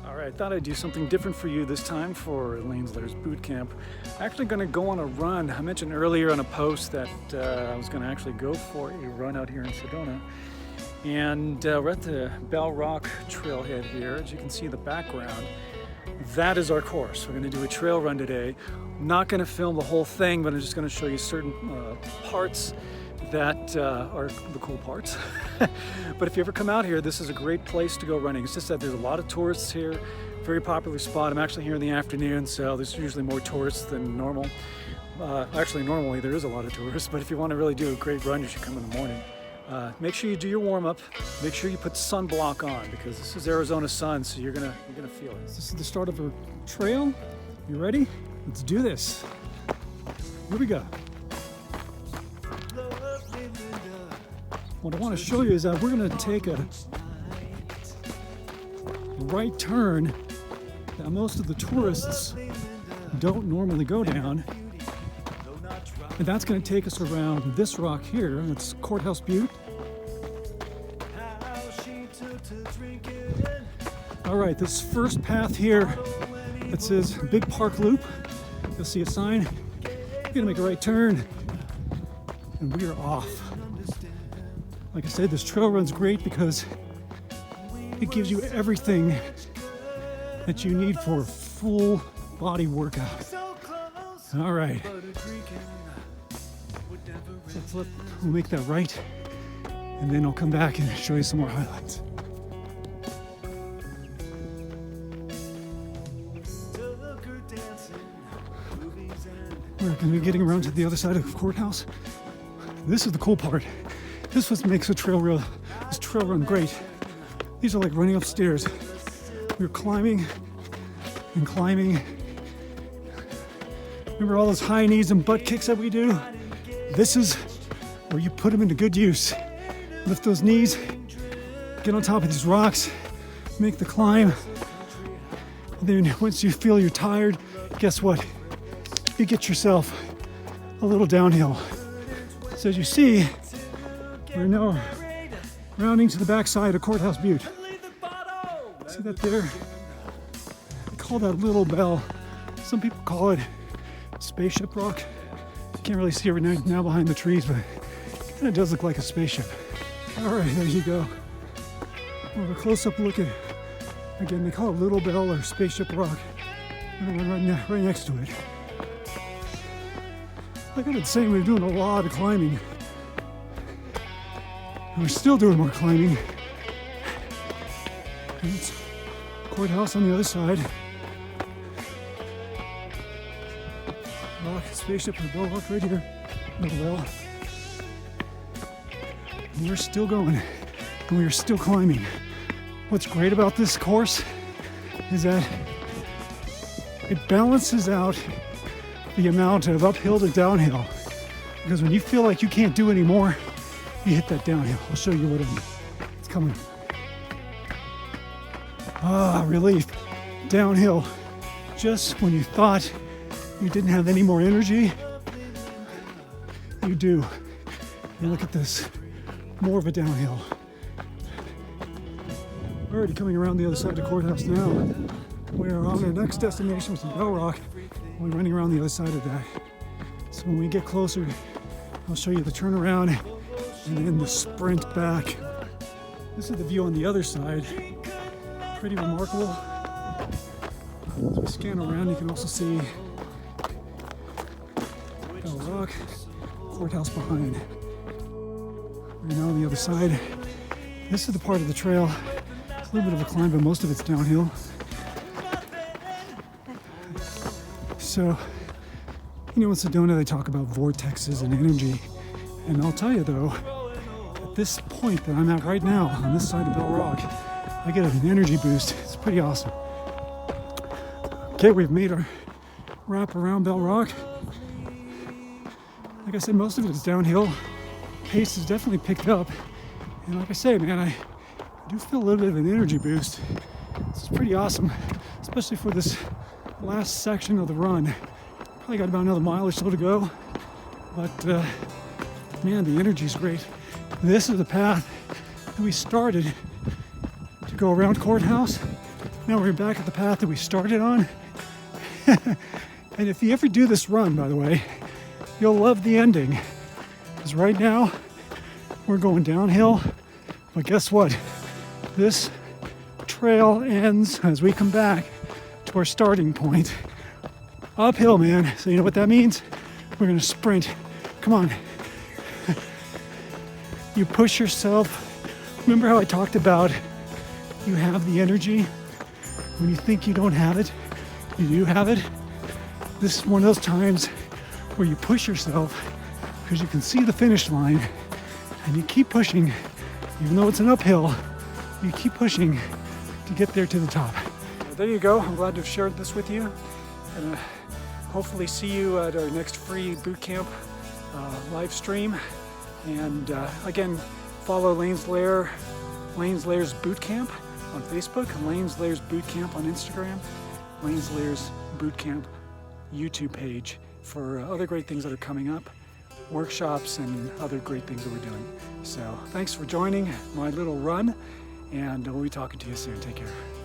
All right, I thought I'd do something different for you this time for Lane's Boot Camp. I'm actually going to go on a run. I mentioned earlier on a post that I was going to actually go for a run out here in Sedona. And we're at the Bell Rock trailhead here. As you can see in the background, that is our course. We're going to do a trail run today. I'm not going to film the whole thing, but I'm just going to show you certain parts that are the cool parts. But if you ever come out here, this is a great place to go running. It's just that there's a lot of tourists here. Very popular spot. I'm actually here in the afternoon, so there's usually more tourists than normal. Actually, normally there is a lot of tourists, but if you want to really do a great run, you should come in the morning. Make sure you do your warm-up. Make sure you put sunblock on, because this is Arizona sun, so you're gonna feel it. This is the start of our trail. You ready? Let's do this. Here we go. What I want to show you is that we're going to take a right turn that most of the tourists don't normally go down. And that's going to take us around this rock here. It's Courthouse Butte. All right, this first path here that says Big Park Loop. You'll see a sign. You're going to make a right turn, and we are off. Like I said, this trail run's great because it gives you everything that you need for a full body workout. All right. We'll make that right, and then I'll come back and show you some more highlights. We're going to be getting around to the other side of the courthouse. This is the cool part. This is what makes this trail run great. These are like running upstairs. We're climbing and climbing. Remember all those high knees and butt kicks that we do? This is where you put them into good use. Lift those knees, get on top of these rocks, make the climb. And then once you feel you're tired, guess what? You get yourself a little downhill. So as you see, we're now rounding to the backside of Courthouse Butte. See that there? They call that Little Bell. Some people call it Spaceship Rock. Can't really see it right now behind the trees, but it kind of does look like a spaceship. All right, there you go. We'll have a close-up look at, again, they call it Little Bell or Spaceship Rock. And we're right next to it. Like I've been saying, we're doing a lot of climbing. And we're still doing more climbing. And it's courthouse on the other side. Rock, spaceship, and Bell Rock right here. Little Bell. And we're still going. And we are still climbing. What's great about this course is that it balances out the amount of uphill to downhill. Because when you feel like you can't do any more, you hit that downhill. I'll show you what I mean. It's coming. Ah, relief. Downhill. Just when you thought you didn't have any more energy, you do. And look at this. More of a downhill. We're already coming around the other side of the courthouse now. We're on our next destination, which is Bell Rock. We're running around the other side of that. So when we get closer, I'll show you the turnaround and then the sprint back. This is the view on the other side. Pretty remarkable. As we scan around, you can also see Bell Rock, courthouse behind. We're now on the other side. This is the part of the trail. It's a little bit of a climb, but most of it's downhill. So, you know, in Sedona they talk about vortexes and energy. And I'll tell you though, at this point that I'm at right now, on this side of Bell Rock, I get an energy boost. It's pretty awesome. Okay, we've made our wrap around Bell Rock. Like I said, most of it is downhill. Pace has definitely picked up. And like I say, man, I do feel a little bit of an energy boost. This is pretty awesome, especially for this last section of the run. Probably got about another mile or so to go, but man, the energy is great. This is the path that we started go around Courthouse. Now we're back at the path that we started on. And if you ever do this run, by the way, you'll love the ending. Because right now, we're going downhill. But guess what? This trail ends as we come back to our starting point. Uphill, man. So you know what that means? We're gonna sprint. Come on. You push yourself. Remember how I talked about you have the energy when you think you don't have it? You do have it. This is one of those times where you push yourself because you can see the finish line and you keep pushing, even though it's an uphill, you keep pushing to get there to the top. There you go. I'm glad to have shared this with you. And hopefully see you at our next free boot camp live stream. And again, follow Lane's Lair's Boot Camp on Facebook, Lane's Lair's Boot Camp on Instagram, Lane's Lair's Boot Camp YouTube page for other great things that are coming up, workshops and other great things that we're doing. So thanks for joining my little run, and we'll be talking to you soon. Take care.